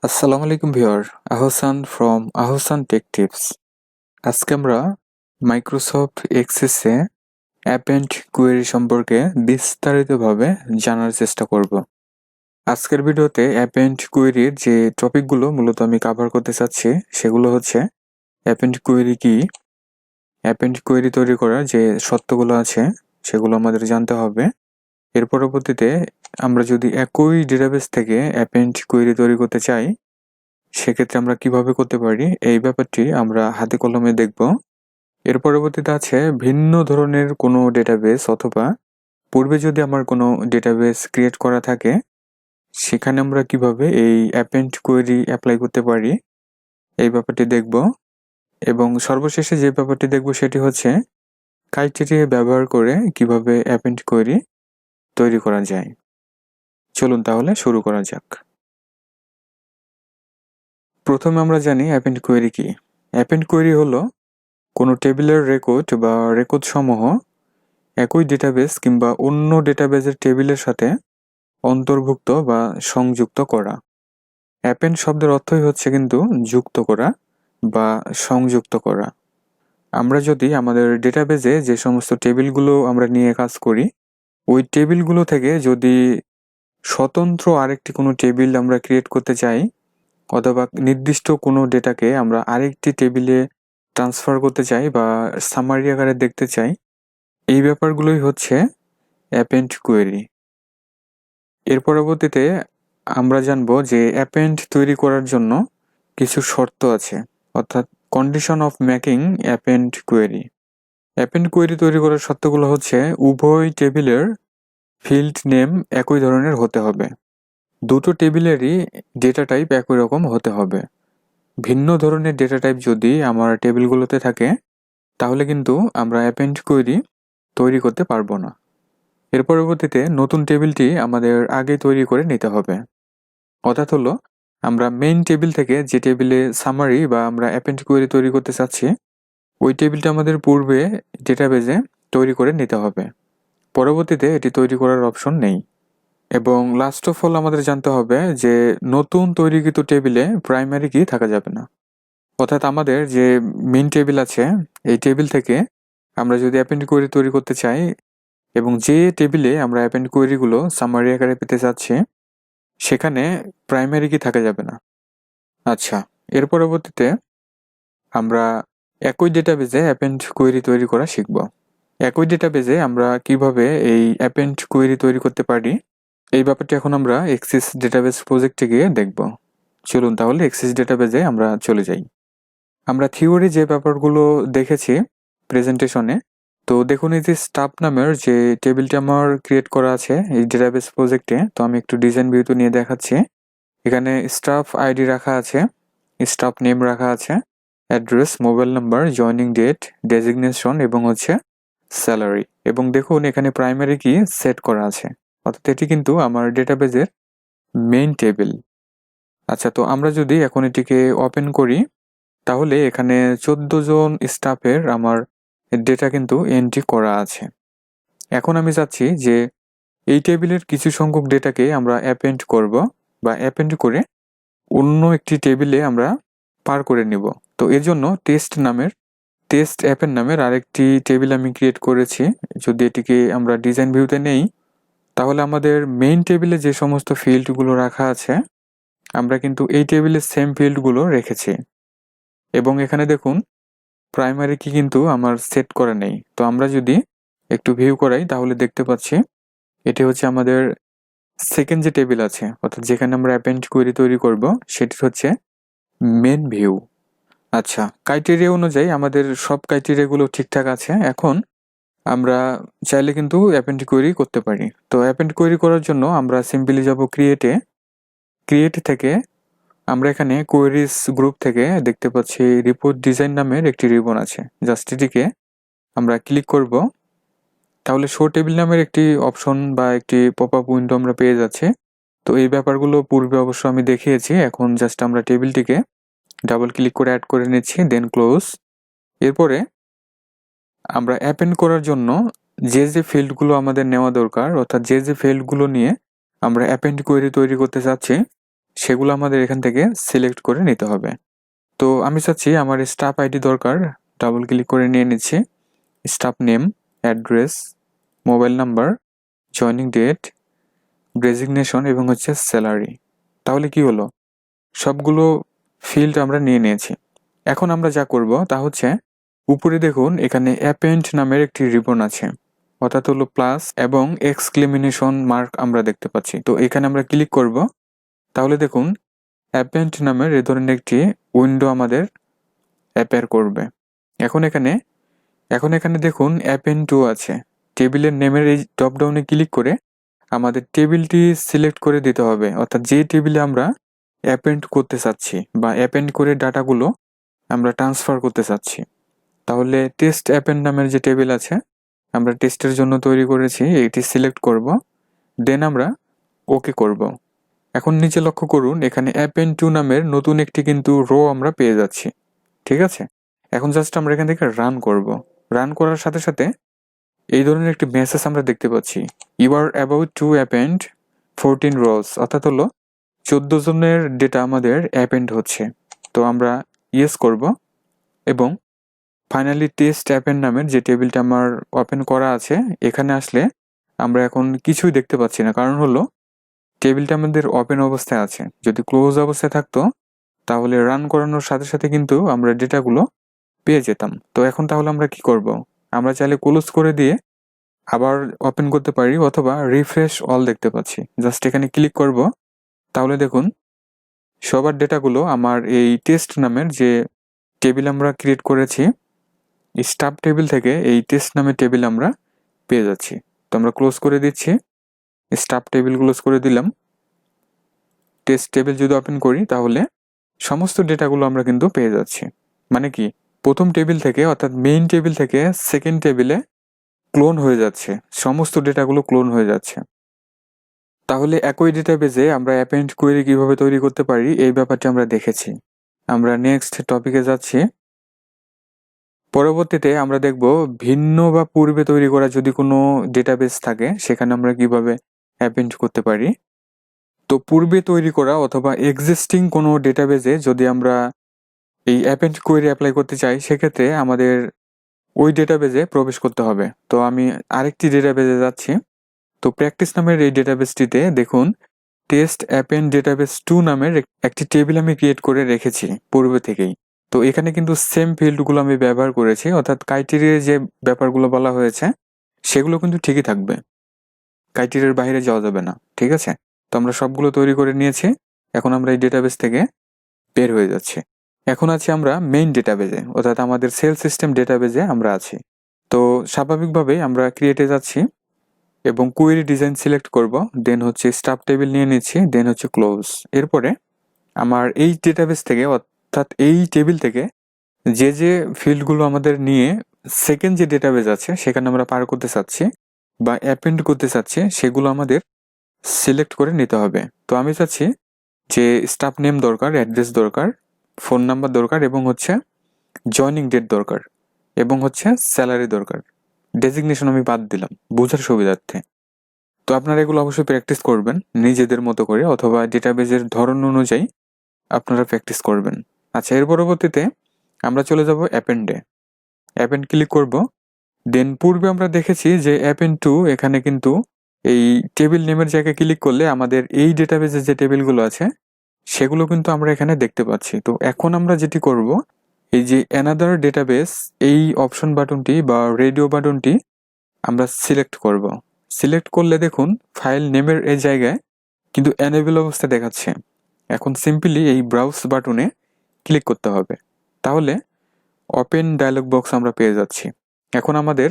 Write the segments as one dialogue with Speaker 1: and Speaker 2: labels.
Speaker 1: আসসালামু আলাইকুম viewer, Ahsan from Ahsan take tips. আজকে আমরা মাইক্রোসফট এক্সেসে অ্যাপেন্ড কোয়েরি সম্পর্কে বিস্তারিতভাবে জানার চেষ্টা করব। আজকের ভিডিওতে অ্যাপেন্ড কোয়েরির যে টপিকগুলো মূলত আমি কভার করতে চাচ্ছি সেগুলো হচ্ছে অ্যাপেন্ড কোয়েরি কি, অ্যাপেন্ড কোয়েরি তৈরি করার যে সত্যগুলো আছে সেগুলো আমাদের জানতে হবে। এর পরবর্তীতে আমরা যদি একই ডেটাবেস থেকে অ্যাপেন্ড কোয়েরি তৈরি করতে চাই সেক্ষেত্রে আমরা কিভাবে করতে পারি এই ব্যাপারটি আমরা হাতে কলমে দেখব। এর পরবর্তীতে আছে ভিন্ন ধরনের কোনো ডেটাবেস অথবা পূর্বে যদি আমার কোনো ডেটাবেস ক্রিয়েট করা থাকে সেখানে আমরা কিভাবে এই অ্যাপেন্ড কোয়েরি অ্যাপ্লাই করতে পারি এই ব্যাপারটি দেখব। এবং সর্বশেষে যে ব্যাপারটি দেখব সেটি হচ্ছে ক্রাইটেরিয়া ব্যবহার করে কিভাবে অ্যাপেন্ড কোয়েরি তৈরি করা যায়। চলুন তাহলে শুরু করা যাক। প্রথমে আমরা জানি অ্যাপেন্ড কোয়েরি কি। অ্যাপেন্ড কোয়েরি হলো কোনো টেবিলের রেকর্ড বা রেকর্ড সমূহ একই ডেটাবেস কিংবা অন্য ডেটাবেসের টেবিলের সাথে অন্তর্ভুক্ত বা সংযুক্ত করা। অ্যাপেন্ড শব্দের অর্থই হচ্ছে কিন্তু যুক্ত করা বা সংযুক্ত করা। আমরা যদি আমাদের ডেটাবেসে যে সমস্ত টেবিলগুলো আমরা নিয়ে কাজ করি ওই টেবিলগুলো থেকে যদি স্বতন্ত্র আরেকটি কোনো টেবিল আমরা ক্রিয়েট করতে চাই অথবা নির্দিষ্ট কোনো ডেটাকে আমরা আরেকটি টেবিলে ট্রান্সফার করতে চাই বা সামারি আকারে দেখতে চাই, এই ব্যাপারগুলোই হচ্ছে অ্যাপেন্ড কোয়েরি। এর পরবর্তীতে আমরা জানবো যে অ্যাপেন্ড তৈরি করার জন্য কিছু শর্ত আছে, অর্থাৎ condition of making append query. Append query তৈরি করার শর্তগুলো হচ্ছে উভয় টেবিলের ফিল্ড নেম একই ধরনের হতে হবে, দুটো টেবিলেরই ডেটা টাইপ একই রকম হতে হবে। ভিন্ন ধরনের ডেটা টাইপ যদি আমার টেবিলগুলোতে থাকে তাহলে কিন্তু আমরা অ্যাপেন্ড কোয়েরি তৈরি করতে পারবো না। এর পরবর্তীতে নতুন টেবিলটি আমাদের আগে তৈরি করে নিতে হবে, অর্থাৎ হলো আমরা মেইন টেবিল থেকে যে টেবিলে সামারি বা আমরা অ্যাপেন্ড কোয়েরি তৈরি করতে চাচ্ছি ওই টেবিলটা আমাদের পূর্বে ডেটাবেজে তৈরি করে নিতে হবে, পরবর্তীতে এটি তৈরি করার অপশন নেই। এবং লাস্ট অফ অল আমাদের জানতে হবে যে নতুন তৈরিকৃত টেবিলে প্রাইমারি কি থাকা যাবে না, অর্থাৎ আমাদের যে মেইন টেবিল আছে এই টেবিল থেকে আমরা যদি অ্যাপেন্ড কোয়েরি তৈরি করতে চাই এবং যে টেবিলে আমরা অ্যাপেন্ড কোয়েরিগুলো সামারি আকারে পেতে চাচ্ছি সেখানে প্রাইমারি কি থাকা যাবে না। আচ্ছা, এর পরবর্তীতে আমরা একই ডেটাবেজে অ্যাপেন্ড কোয়েরি তৈরি করা শিখব। একই ডেটাবেজে আমরা কিভাবে এই অ্যাপেন্ড কোয়েরি তৈরি করতে পারি এই ব্যাপারটি এখন আমরা এক্সেস ডেটাবেস প্রজেক্টে গিয়ে দেখব। চলুন তাহলে এক্সেস ডেটাবেজে আমরা চলে যাই। আমরা থিওরি যে ব্যাপারগুলো দেখেছি প্রেজেন্টেশনে, তো দেখুন এই যে স্টাফ নামের যে টেবিলটি আমার ক্রিয়েট করা আছে এই ডেটাবেস প্রজেক্টে, তো আমি একটু ডিজাইন ভিউতে নিয়ে দেখাচ্ছি। এখানে স্টাফ আইডি রাখা আছে, স্টাফ নেম রাখা আছে, address, mobile number, joining date, designation এবং হচ্ছে স্যালারি। এবং দেখুন এখানে প্রাইমারি কি সেট করা আছে, অর্থাৎ এটি কিন্তু আমার ডেটাবেজের মেইন টেবিল। আচ্ছা, তো আমরা যদি এখন এটিকে ওপেন করি তাহলে এখানে 14 জন স্টাফের আমার ডেটা কিন্তু এন্ট্রি করা আছে। এখন আমি চাচ্ছি যে এই টেবিলের কিছু সংখ্যক ডেটাকে আমরা অ্যাপেন্ড করব বা অ্যাপেন্ড করে অন্য একটি টেবিলে আমরা পার করে নিব। তো এর জন্য টেস্ট অ্যাপেন্ড নামের আরেকটি টেবিল আমি ক্রিয়েট করেছি। যদি এটিকে আমরা ডিজাইন ভিউতে নেই তাহলে আমাদের মেইন টেবিলে যে সমস্ত ফিল্ডগুলো রাখা আছে আমরা কিন্তু এই টেবিলের সেম ফিল্ডগুলো রেখেছি। এবং এখানে দেখুন প্রাইমারি কি কিন্তু আমার সেট করা নেই। তো আমরা যদি একটু ভিউ করাই তাহলে দেখতে পাচ্ছি এটি হচ্ছে আমাদের সেকেন্ড যে টেবিল আছে, অর্থাৎ যেখানে আমরা অ্যাপেন্ড কোয়েরি তৈরি করব সেটি হচ্ছে মেন ভিউ। আচ্ছা, ক্রাইটেরিয়া অনুযায়ী আমাদের সব ক্রাইটেরিয়াগুলো ঠিকঠাক আছে। এখন আমরা চাইলে কিন্তু অ্যাপেন্ড কোয়েরি করতে পারি। তো অ্যাপেন্ড কোয়েরি করার জন্য আমরা সিম্পলি যাব ক্রিয়েট থেকে আমরা এখানে কোয়েরিজ গ্রুপ থেকে দেখতে পাচ্ছি রিপোর্ট ডিজাইন নামের একটি রিবন আছে, জাস্ট এটিকে আমরা ক্লিক করব তাহলে শো টেবিল নামের একটি অপশন বা একটি পপ আপ উইন্ডো আমরা পেয়ে যাচ্ছে। তো এই ব্যাপারগুলো পূর্বে অবশ্য আমি দেখিয়েছি, এখন জাস্ট আমরা টেবিলটিকে ডাবল ক্লিক করে অ্যাড করে নিচ্ছি, দেন ক্লোজ। এরপরে আমরা অ্যাপেন্ড করার জন্য যে ফিল্ডগুলো আমাদের নেওয়া দরকার, অর্থাৎ যে ফিল্ডগুলো নিয়ে আমরা অ্যাপেন্ড কোয়েরি তৈরি করতে চাচ্ছি সেগুলো আমাদের এখান থেকে সিলেক্ট করে নিতে হবে। তো আমি চাচ্ছি আমার স্টাফ আইডি দরকার, ডাবল ক্লিক করে নিয়ে নিচ্ছি। Staff name, address, mobile number, joining date, designation এবং হচ্ছে স্যালারি। তাহলে কি হলো, সবগুলো ফিল্ড আমরা নিয়ে নিয়েছি। এখন আমরা যা করব তা হচ্ছে, উপরে দেখুন এখানে অ্যাপেন্ড নামের একটি রিবন আছে, অর্থাৎ হলো প্লাস এবং এক্সক্লেমেশন মার্ক আমরা দেখতে পাচ্ছি। তো এখানে আমরা ক্লিক করব, তাহলে দেখুন অ্যাপেন্ড নামের এ ধরনের একটি উইন্ডো আমাদের অ্যাপিয়ার করবে। এখন এখানে দেখুন অ্যাপেন্ড টু আছে। টেবিলের নেমের এই ড্রপডাউনে ক্লিক করে আমাদের টেবিলটি সিলেক্ট করে দিতে হবে, অর্থাৎ যে টেবিলে আমরা অ্যাপেন্ড করতে চাচ্ছি বা অ্যাপেন্ড করে ডাটাগুলো আমরা ট্রান্সফার করতে চাচ্ছি। তাহলে টেস্ট অ্যাপেন্ড নামের যে টেবিল আছে, আমরা টেস্টের জন্য তৈরি করেছি, এটি সিলেক্ট করব, দেন আমরা ওকে করব। এখন নিচে লক্ষ্য করুন, এখানে অ্যাপেন্ড টু নামের নতুন একটি কিন্তু রো আমরা পেয়ে যাচ্ছি। ঠিক আছে, এখন জাস্ট আমরা এখান থেকে রান করব। রান করার সাথে সাথে এই ধরনের একটি মেসেজ আমরা দেখতে পাচ্ছি, you are about to append 14 rows, অর্থাৎ হলো 14 জনের ডেটা আমাদের অ্যাপেন্ড হচ্ছে। তো আমরা ইয়েস করব এবং ফাইনালি টেস্ট অ্যাপেন্ড নামের যে টেবিলটা আমার ওপেন করা আছে, এখানে আসলে আমরা এখন কিছুই দেখতে পাচ্ছি না, কারণ হলো টেবিলটা আমাদের ওপেন অবস্থায় আছে। যদি ক্লোজ অবস্থায় থাকতো তাহলে রান করানোর সাথে সাথে কিন্তু আমরা ডেটাগুলো পেয়ে যেতাম। তো এখন তাহলে আমরা কি করব, আমরা চাইলে ক্লোজ করে দিয়ে আবার ওপেন করতে পারি, অথবা রিফ্রেশ অল দেখতে পাচ্ছি, জাস্ট এখানে ক্লিক করব। তাহলে দেখুন সবার ডেটাগুলো আমার এই টেস্ট নামের যে টেবিল আমরা ক্রিয়েট করেছি, স্টাফ টেবিল থেকে এই টেস্ট নামের টেবিল আমরা পেয়ে যাচ্ছি। তো আমরা ক্লোজ করে দিচ্ছি, স্টাফ টেবিল ক্লোজ করে দিলাম। টেস্ট টেবিল যদি ওপেন করি তাহলে সমস্ত ডেটাগুলো আমরা কিন্তু পেয়ে যাচ্ছি। মানে কি, প্রথম টেবিল থেকে অর্থাৎ মেইন টেবিল থেকে সেকেন্ড টেবিলে ক্লোন হয়ে যাচ্ছে, সমস্ত ডেটাগুলো ক্লোন হয়ে যাচ্ছে। তাহলে একই ডেটাবেজে আমরা অ্যাপেন্ড কোয়েরি কিভাবে তৈরি করতে পারি এই ব্যাপারটি আমরা দেখেছি। আমরা নেক্সট টপিকে যাচ্ছি। পরবর্তীতে আমরা দেখব ভিন্ন বা পূর্বে তৈরি করা যদি কোনো ডেটাবেস থাকে সেখানে আমরা কিভাবে অ্যাপেন্ড করতে পারি। তো পূর্বে তৈরি করা অথবা এক্সিস্টিং কোনো ডেটাবেজে যদি আমরা এই অ্যাপেন্ড কোয়েরি অ্যাপ্লাই করতে চাই, সেক্ষেত্রে আমাদের ওই ডেটাবেজে প্রবেশ করতে হবে। তো আমি আরেকটি ডেটাবেজে যাচ্ছি। তো প্র্যাকটিস নামের এই ডেটাবেসটিতে দেখুন টেস্ট অ্যাপেন্ড ডেটাবেস 2 নামের একটি টেবিল আমি ক্রিয়েট করে রেখেছি পূর্বে থেকেই। তো এখানে কিন্তু সেম ফিল্ডগুলো আমি ব্যবহার করেছি, অর্থাৎ ক্রাইটেরিয়ার যে ব্যাপারগুলো বলা হয়েছে সেগুলো কিন্তু ঠিকই থাকবে, ক্রাইটেরিয়ার বাইরে যাওয়া যাবে না। ঠিক আছে, তো আমরা সবগুলো তৈরি করে নিয়েছি। এখন আমরা এই ডেটাবেস থেকে বের হয়ে যাচ্ছি। এখন আছি আমরা মেইন ডেটাবেজে, অর্থাৎ আমাদের সেল সিস্টেম ডেটাবেজে আমরা আছি। তো স্বাভাবিকভাবেই আমরা ক্রিয়েটে যাচ্ছি এবং কোয়েরি ডিজাইন সিলেক্ট করব, দেন হচ্ছে স্টাফ টেবিল নিয়ে নিচ্ছি, দেন হচ্ছে ক্লোজ। এরপরে আমার এই ডেটাবেস থেকে অর্থাৎ এই টেবিল থেকে যে যে ফিল্ডগুলো আমাদের নিয়ে সেকেন্ড যে ডেটাবেস আছে সেখানে আমরা পার করতে চাচ্ছি বা অ্যাপেন্ড করতে চাচ্ছি, সেগুলো আমাদের সিলেক্ট করে নিতে হবে। তো আমি চাচ্ছি যে স্টাফ নেম দরকার, অ্যাড্রেস দরকার, ফোন নাম্বার দরকার এবং হচ্ছে জয়নিং ডেট দরকার এবং হচ্ছে স্যালারি দরকার। ডেজিগনেশন আমি বাদ দিলাম বোঝার সুবিধার্থে। তো আপনারা এগুলো অবশ্যই প্র্যাকটিস করবেন নিজেদের মতো করে, অথবা ডেটাবেজের ধরন অনুযায়ী আপনারা প্র্যাকটিস করবেন। আচ্ছা, এর পরবর্তীতে আমরা চলে যাব অ্যাপেন্ডে। অ্যাপেন্ড ক্লিক করব, দেন পূর্বে আমরা দেখেছি যে অ্যাপেন্ড টু এখানে কিন্তু এই টেবিল নেমের জায়গায় ক্লিক করলে আমাদের এই ডেটাবেজে যে টেবিলগুলো আছে সেগুলো কিন্তু আমরা এখানে দেখতে পাচ্ছি। তো এখন আমরা যেটি করব, এই যে অ্যানাদার ডেটাবেস এই অপশন বাটনটি বা রেডিও বাটনটি আমরা সিলেক্ট করব। সিলেক্ট করলে দেখুন ফাইল নেমের এই জায়গায় কিন্তু অ্যানেবল অবস্থা দেখাচ্ছে। এখন সিম্পলি এই ব্রাউজ বাটনে ক্লিক করতে হবে, তাহলে ওপেন ডায়লগ বক্স আমরা পেয়ে যাচ্ছি। এখন আমাদের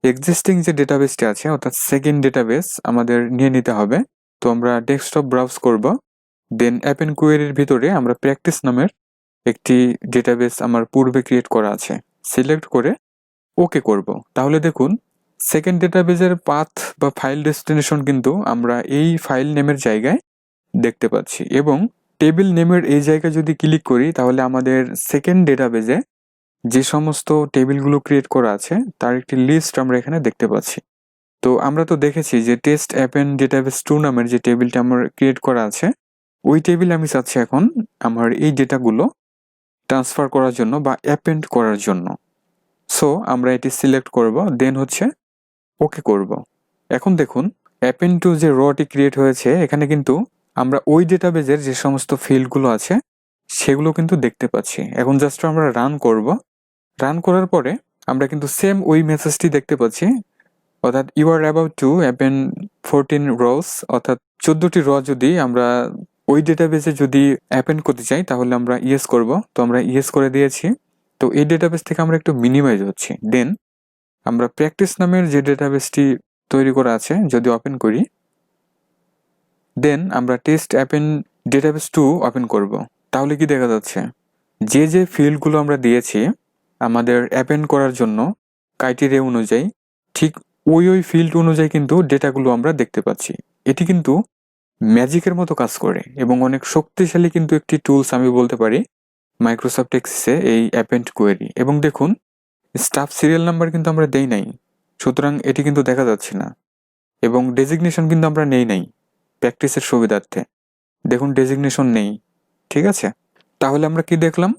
Speaker 1: এক্সিস্টিং যে ডেটাবেসটি আছে অর্থাৎ সেকেন্ড ডেটাবেস আমাদের নিয়ে নিতে হবে। তো আমরা ডেস্কটপ ব্রাউজ করব, দেন অ্যাপেন্ড কোয়েরির ভিতরে আমরা প্র্যাকটিস নামের একটি ডেটাবেস আমার পূর্বে ক্রিয়েট করা আছে, সিলেক্ট করে ওকে করব। তাহলে দেখুন সেকেন্ড ডেটাবেজের পাথ বা ফাইল ডেস্টিনেশন কিন্তু আমরা এই ফাইল নেমের জায়গায় দেখতে পাচ্ছি, এবং টেবিল নেমের এই জায়গায় যদি ক্লিক করি তাহলে আমাদের সেকেন্ড ডেটাবেজে যে সমস্ত টেবিলগুলো ক্রিয়েট করা আছে তার একটি লিস্ট আমরা এখানে দেখতে পাচ্ছি। তো আমরা তো দেখেছি যে টেস্ট অ্যাপেন্ড ডেটাবেস 2 নামের যে টেবিলটা আমার ক্রিয়েট করা আছে ওই টেবিলে আমি চাচ্ছি এখন আমার এই ডেটাগুলো ট্রান্সফার করার জন্য বা অ্যাপেন্ড করার জন্য। সো আমরা এটি সিলেক্ট করব, দেন হচ্ছে ওকে করব। এখন দেখুন অ্যাপেন্ড টু যে রটি ক্রিয়েট হয়েছে, এখানে কিন্তু আমরা ওই ডেটাবেজের যে সমস্ত ফিল্ডগুলো আছে সেগুলো কিন্তু দেখতে পাচ্ছি। এখন জাস্ট আমরা রান করব। রান করার পরে আমরা কিন্তু সেম ওই মেসেজটি দেখতে পাচ্ছি, অর্থাৎ you are about to append 14 rows, অর্থাৎ 14টি র যদি আমরা ওই ডেটাবেজে যদি অ্যাপেন্ড করতে চাই তাহলে আমরা ইয়েস করব। তো আমরা ইয়েস করে দিয়েছি। তো এই ডেটাবেস থেকে আমরা একটু মিনিমাইজ হচ্ছি। দেন আমরা প্র্যাকটিস নামের যে ডেটাবেসটি তৈরি করা আছে যদি ওপেন করি, দেন আমরা টেস্ট অ্যাপেন্ড ডেটাবেস 2 ওপেন করব। তাহলে কি দেখা যাচ্ছে, যে যে ফিল্ডগুলো আমরা দিয়েছি আমাদের অ্যাপেন্ড করার জন্য ক্রাইটেরিয়া অনুযায়ী, ঠিক ওই ফিল্ড অনুযায়ী কিন্তু ডেটাগুলো আমরা দেখতে পাচ্ছি। এটি কিন্তু ম্যাজিকের মতো কাজ করে এবং অনেক শক্তিশালী কিন্তু একটি টুলস আমি বলতে পারি মাইক্রোসফট এক্সেসে এই অ্যাপেন্ড কোয়েরি। এবং দেখুন স্টাফ সিরিয়াল নাম্বার কিন্তু আমরা দেই নাই, সুতরাং এটি কিন্তু দেখা যাচ্ছে না। এবং ডেজিগনেশন কিন্তু আমরা নেই নাই প্র্যাকটিসের সুবিধার্থে, দেখুন ডেজিগনেশন নেই। ঠিক আছে, তাহলে আমরা কি দেখলাম,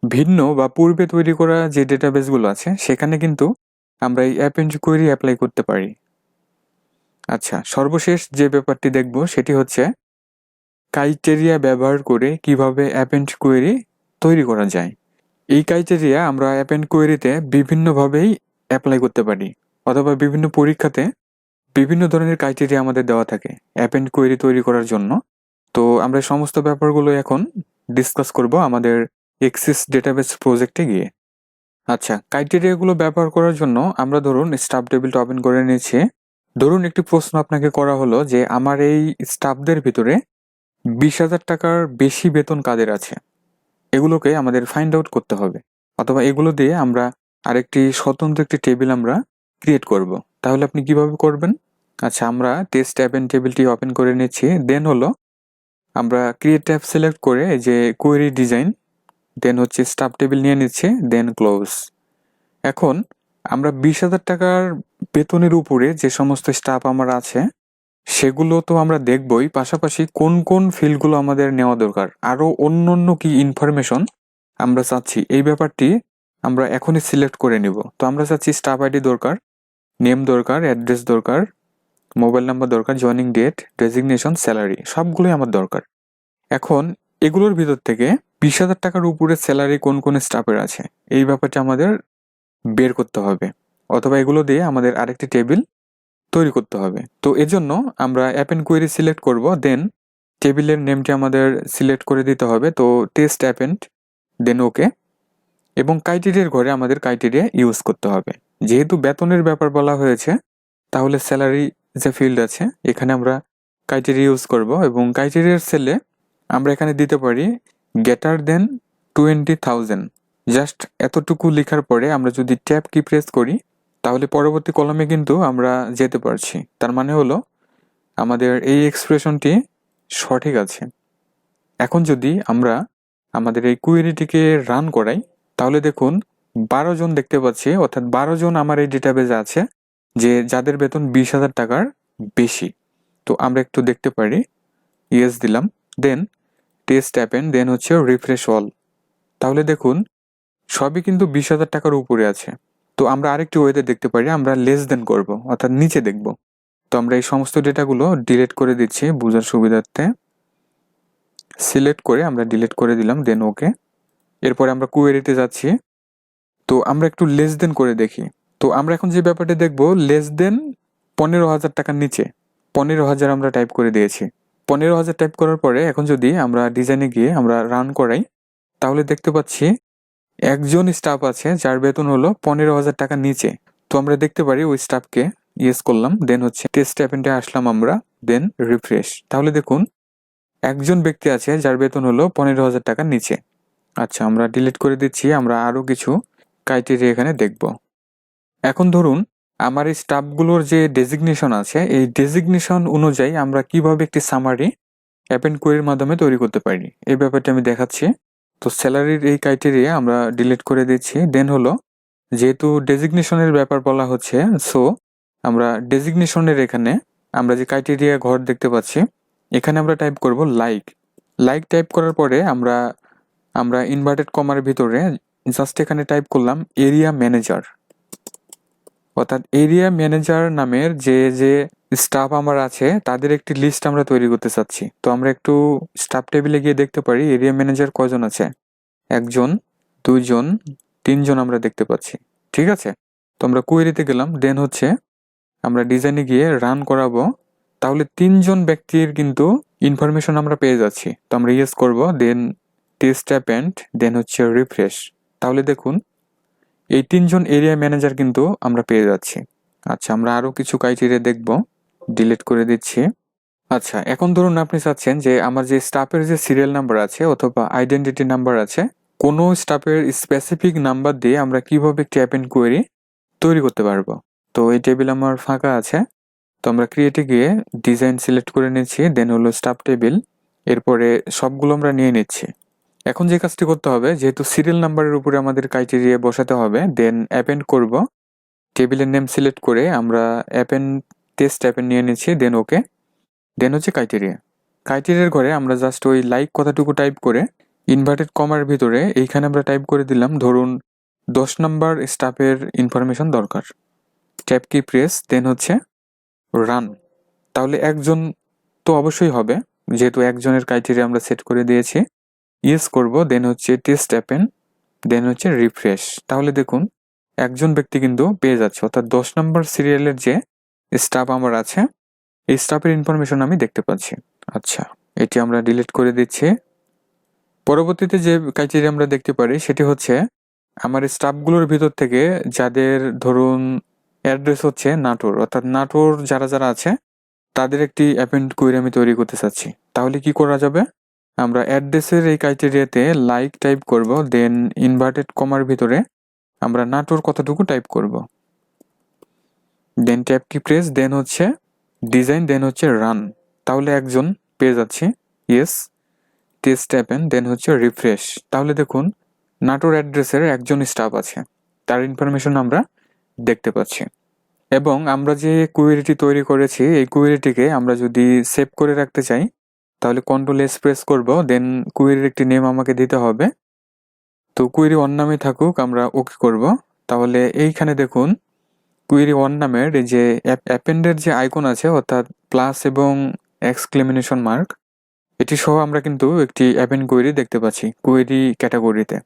Speaker 1: ভিন্ন বা পূর্বে তৈরি করা যে ডেটাবেসগুলো আছে সেখানে কিন্তু আমরা এই অ্যাপেন্ড কোয়েরি অ্যাপ্লাই করতে পারি। আচ্ছা, সর্বশেষ যে ব্যাপারটি দেখব সেটি হচ্ছে ক্রাইটেরিয়া ব্যবহার করে কিভাবে অ্যাপেন্ড কোয়েরি তৈরি করা যায়। এই ক্রাইটেরিয়া আমরা অ্যাপেন্ড কোয়েরিতে বিভিন্নভাবেই অ্যাপ্লাই করতে পারি, অথবা বিভিন্ন পরীক্ষাতে বিভিন্ন ধরনের ক্রাইটেরিয়া আমাদের দেওয়া থাকে অ্যাপেন্ড কোয়েরি তৈরি করার জন্য। তো আমরা সমস্ত ব্যাপারগুলো এখন ডিসকাস করব আমাদের এক্সেস ডেটাবেস প্রজেক্টে গিয়ে। আচ্ছা, ক্রাইটেরিয়াগুলো ব্যবহার করার জন্য আমরা ধরুন স্টাফ টেবিলটা ওপেন করে নিয়েছি। ধরুন একটি প্রশ্ন আপনাকে করা হলো যে আমার এই স্টাফদের ভিতরে 20,000 টাকার বেশি বেতন কাদের আছে, এগুলোকে আমাদের ফাইন্ড আউট করতে হবে, অথবা এগুলো দিয়ে আমরা আরেকটি স্বতন্ত্র একটি টেবিল আমরা ক্রিয়েট করব। তাহলে আপনি কিভাবে করবেন? আচ্ছা, আমরা টেস্ট অ্যাপেন্ড টেবিলটি ওপেন করে নিচ্ছি। দেন হলো আমরা ক্রিয়েট ট্যাব সিলেক্ট করে এই যে কোয়েরি ডিজাইন, দেন হচ্ছে স্টাফ টেবিল নিয়ে নিচ্ছি, দেন ক্লোজ। এখন আমরা 20,000 টাকার বেতনের উপরে যে সমস্ত স্টাফ আমার আছে সেগুলো তো আমরা দেখবই, পাশাপাশি কোন কোন ফিল্ডগুলো আমাদের নেওয়া দরকার, আরও অন্য কি ইনফরমেশন আমরা চাচ্ছি, এই ব্যাপারটি আমরা এখনই সিলেক্ট করে নিব। তো আমরা চাচ্ছি স্টাফ আইডি দরকার, নেম দরকার, অ্যাড্রেস দরকার, মোবাইল নাম্বার দরকার, জয়েনিং ডেট, ডেজিগনেশন, স্যালারি, সবগুলোই আমার দরকার। এখন এগুলোর ভিতর থেকে 20,000 টাকার উপরে স্যালারি কোন কোন স্টাফের আছে এই ব্যাপারটা আমাদের বের করতে হবে, অথবা এগুলো দিয়ে আমাদের আরেকটি টেবিল তৈরি করতে হবে। তো এজন্য আমরা অ্যাপেন্ড কোয়েরি সিলেক্ট করব, দেন টেবিলের নেমটি আমাদের সিলেক্ট করে দিতে হবে। তো টেস্ট অ্যাপেন্ড, দেন ওকে, এবং ক্রাইটেরিয়ার ঘরে আমাদের ক্রাইটেরিয়া ইউজ করতে হবে। যেহেতু বেতনের ব্যাপার বলা হয়েছে তাহলে স্যালারি যে ফিল্ড আছে এখানে আমরা ক্রাইটেরিয়া ইউজ করব, এবং ক্রাইটেরিয়ার সেলে আমরা এখানে দিতে পারি গ্রেটার দেন 20,000। জাস্ট এতটুকু লেখার পরে আমরা যদি ট্যাব কি প্রেস করি তাহলে পরবর্তী কলামে কিন্তু আমরা যেতে পারছি। তার মানে হলো আমাদের এই এক্সপ্রেশনটি সঠিক আছে। এখন যদি আমরা আমাদের এই কুয়েরিটিকে রান করাই তাহলে দেখুন 12 জন দেখতে পাচ্ছি, অর্থাৎ 12 জন আমার এই ডেটাবেজে আছে যে যাদের বেতন 20,000 টাকার বেশি। তো আমরা একটু দেখতে পারি, ইয়েস দিলাম, দেন টেস্ট অ্যাপেন্ড, দেন হচ্ছে রিফ্রেশ অল। তাহলে দেখুন সবই কিন্তু 20,000 টাকার উপরে আছে। তো আমরা আরেকটি ওয়েতে দেখতে পারি, আমরা লেস দেন করব, অর্থাৎ নিচে দেখব। তো আমরা এই সমস্ত ডেটাগুলো ডিলিট করে দিচ্ছি বোঝার সুবিধার্থে। সিলেক্ট করে আমরা ডিলিট করে দিলাম, দেন ওকে। এরপরে আমরা কুয়েরিতে যাচ্ছি। তো আমরা একটু লেস দেন করে দেখি। তো আমরা এখন যে ব্যাপারটা দেখব, লেস দেন 15,000 টাকার নিচে 15,000 আমরা টাইপ করে দিয়েছি। 15,000 টাইপ করার পরে এখন যদি আমরা ডিজাইনে গিয়ে আমরা রান করাই তাহলে দেখতে পাচ্ছি একজন স্টাফ আছে যার বেতন হলো 15,000 টাকার নিচে। তো আমরা দেখতে পারি ওই স্টাফকে ইয়েস করলাম, দেন হচ্ছে টেস্ট অ্যাপেন্ডে আসলাম আমরা, দেন রিফ্রেশ। তাহলে দেখুন একজন ব্যক্তি আছে যার বেতন হলো 15,000 টাকার নিচে। আচ্ছা, আমরা ডিলিট করে দিচ্ছি, আমরা আরও কিছু ক্রাইটেরিয়া এখানে দেখব। এখন ধরুন আমার এই স্টাফগুলোর যে ডেজিগনেশন আছে এই ডেজিগনেশন অনুযায়ী আমরা কিভাবে একটি সামারি অ্যাপেন্ড কোয়েরির মাধ্যমে তৈরি করতে পারি এই ব্যাপারটা আমি দেখাচ্ছি। তো স্যালারির এই ক্রাইটেরিয়া আমরা ডিলিট করে দিচ্ছি। দেন হলো যেহেতু ডেজিগনেশনের ব্যাপার বলা হচ্ছে, সো আমরা ডেজিগনেশনের এখানে আমরা যে ক্রাইটেরিয়া ঘর দেখতে পাচ্ছি এখানে আমরা টাইপ করব লাইক টাইপ করার পরে আমরা ইনভার্টেড কমার ভিতরে জাস্ট এখানে টাইপ করলাম এরিয়া ম্যানেজার, অর্থাৎ এরিয়া ম্যানেজার নামের যে যে স্টাফ আমার আছে তাদের একটি লিস্ট আমরা তৈরি করতে চাচ্ছি। তো আমরা একটু স্টাফ টেবিলে গিয়ে দেখতে পারি এরিয়া ম্যানেজার কয়জন আছে। 1 জন, 2 জন, 3 জন আমরা দেখতে পাচ্ছি। ঠিক আছে, তো আমরা কোয়েরিতে গেলাম, দেন হচ্ছে আমরা ডিজাইনে গিয়ে রান করাবো, তাহলে 3 জন ব্যক্তির কিন্তু ইনফরমেশন আমরা পেয়ে যাচ্ছি। তো আমরা ইয়েস করব, দেন টেস্ট অ্যাপেন্ড, দেন হচ্ছে রিফ্রেশ। তাহলে দেখুন এই 3 জন এরিয়া ম্যানেজার কিন্তু আমরা পেয়ে যাচ্ছি। আচ্ছা, আমরা আরো কিছু ক্রাইটেরিয়া দেখব, ডিলিট করে দিচ্ছি। আচ্ছা, এখন ধরুন আপনি চাচ্ছেন যে আমার যে স্টাফের যে সিরিয়াল নাম্বার আছে অথবা আইডেন্টিটি নাম্বার আছে, কোনো স্টাফের স্পেসিফিক নাম্বার দিয়ে আমরা কিভাবে একটি অ্যাপেন্ড কোয়েরি তৈরি করতে পারবো। তো এই টেবিল আমার ফাঁকা আছে, তো আমরা ক্রিয়েটে গিয়ে ডিজাইন সিলেক্ট করে নিচ্ছি, দেন হলো স্টাফ টেবিল, এরপরে সবগুলো আমরা নিয়ে নিচ্ছি। এখন যে কাজটি করতে হবে, যেহেতু সিরিয়াল নাম্বারের উপরে আমাদের ক্রাইটেরিয়া বসাতে হবে, দেন অ্যাপেন্ড করব, টেবিলের নেম সিলেক্ট করে আমরা টেস্ট অ্যাপেন্ড নিয়ে নিচ্ছি, দেন ওকে, দেন হচ্ছে ক্রাইটেরিয়ার ঘরে আমরা জাস্ট ওই লাইক কথাটুকু টাইপ করে ইনভার্টেড কমার ভিতরে এইখানে আমরা টাইপ করে দিলাম, ধরুন 10 নাম্বার স্টাফের ইনফরমেশন দরকার, ট্যাব কি প্রেস, দেন হচ্ছে রান। তাহলে 1 জন তো অবশ্যই হবে, যেহেতু 1 জনের ক্রাইটেরিয়া আমরা সেট করে দিয়েছি। ইয়েস করব, দেন হচ্ছে টেস্ট অ্যাপেন, দেন হচ্ছে রিফ্রেশ। তাহলে দেখুন 1 জন ব্যক্তি কিন্তু পেয়ে যাচ্ছে, অর্থাৎ 10 নম্বর সিরিয়ালের যে স্টাফ আমার আছে এই স্টাফের ইনফরমেশন আমি দেখতে পাচ্ছি। আচ্ছা, এটি আমরা ডিলিট করে দিচ্ছি। পরবর্তীতে যে ক্রাইটেরিয়া আমরা দেখতে পারি সেটি হচ্ছে আমার স্টাফগুলোর ভিতর থেকে যাদের ধরুন অ্যাড্রেস হচ্ছে নাটোর, অর্থাৎ নাটোর যারা যারা আছে তাদের একটি অ্যাপেন্ড কোয়েরি আমি তৈরি করতে চাচ্ছি। তাহলে কি করা যাবে, আমরা অ্যাড্রেসের এই ক্রাইটেরিয়াতে লাইক টাইপ করব, দেন ইনভার্টেড কমার ভিতরে আমরা নাটোর কতটুকু টাইপ করব, দেন ট্যাব কি প্রেস, দেন হচ্ছে ডিজাইন, দেন হচ্ছে রান। তাহলে 1 জন পেয়ে যাচ্ছি। ইয়েস, টেস্ট অ্যাপেন, দেন হচ্ছে রিফ্রেশ। তাহলে দেখুন নাটোর অ্যাড্রেসের 1 জন স্টাফ আছে, তার ইনফরমেশন আমরা দেখতে পাচ্ছি। এবং আমরা যে কোয়েরিটি তৈরি করেছি এই কোয়েরিটিকে আমরা যদি সেভ করে রাখতে চাই তাহলে কন্ট্রোল এস প্রেস করব, দেন কোয়েরির একটি নেম আমাকে দিতে হবে। তো কোয়েরি 1 নামে থাকুক, আমরা ওকে করব। তাহলে এইখানে দেখুন কোয়েরি 1 নামের যে অ্যাপেন্ডের যে আইকন আছে, অর্থাৎ প্লাস এবং এক্সক্লেমেশন মার্ক, এটি সহ আমরা কিন্তু একটি অ্যাপেন্ড কোয়েরি দেখতে পাচ্ছি কোয়েরি ক্যাটাগরিতে।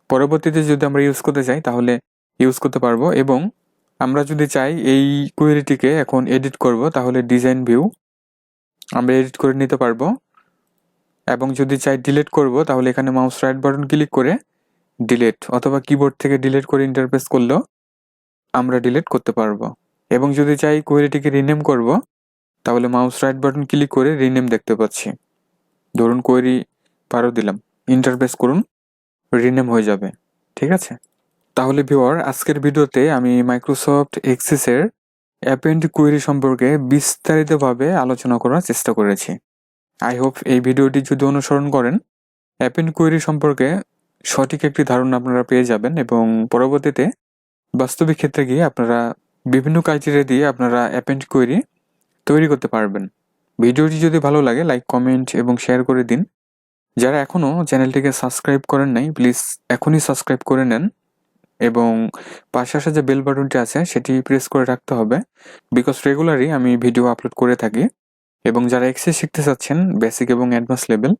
Speaker 1: পরবর্তীতে যদি আমরা ইউজ করতে চাই তাহলে ইউজ করতে পারবো, এবং আমরা যদি চাই এই কোয়েরিটিকে এখন এডিট করব তাহলে ডিজাইন ভিউ আমরা এডিট করে নিতে পারবো, এবং যদি চাই ডিলিট করব তাহলে এখানে মাউস রাইট বাটন ক্লিক করে ডিলিট, অথবা কিবোর্ড থেকে ডিলিট করে ইন্টারপ্রেস করলেও আমরা ডিলিট করতে পারবো। এবং যদি চাই কোয়েরিটিকে রিনেম করব তাহলে মাউস রাইট বাটন ক্লিক করে রিনেম দেখতে পাচ্ছি, ধরুন কোয়েরি 12 দিলাম, ইন্টারপ্রেস করুন, রিনেম হয়ে যাবে। ঠিক আছে, তাহলে ভিউয়ার আজকের ভিডিওতে আমি মাইক্রোসফট এক্সেসের অ্যাপেন্ড কোয়েরি সম্পর্কে বিস্তারিতভাবে আলোচনা করার চেষ্টা করেছি। আই হোপ এই ভিডিওটি যদি অনুসরণ করেন অ্যাপেন্ড কোয়েরি সম্পর্কে সঠিক একটি ধারণা আপনারা পেয়ে যাবেন, এবং পরবর্তীতে বাস্তবিক ক্ষেত্রে গিয়ে আপনারা বিভিন্ন ক্রাইটেরিয়া দিয়ে আপনারা অ্যাপেন্ড কোয়েরি তৈরি করতে পারবেন। ভিডিওটি যদি ভালো লাগে লাইক, কমেন্ট এবং শেয়ার করে দিন। যারা এখনও চ্যানেলটিকে সাবস্ক্রাইব করেন নাই প্লিজ এখনই সাবস্ক্রাইব করে নেন, এবং পাশে আসা যে বেল বাটনটি আছে সেটি প্রেস করে রাখতে হবে, বিকজ রেগুলারই আমি ভিডিও আপলোড করে থাকি। এবং যারা এক্সেস শিখতে চাচ্ছেন বেসিক এবং অ্যাডভান্স লেভেল,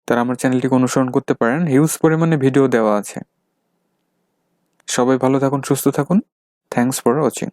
Speaker 1: তারা আমার চ্যানেলটিকে অনুসরণ করতে পারেন, হিউজ পরিমাণে ভিডিও দেওয়া আছে। সবাই ভালো থাকুন, সুস্থ থাকুন। Thanks for watching.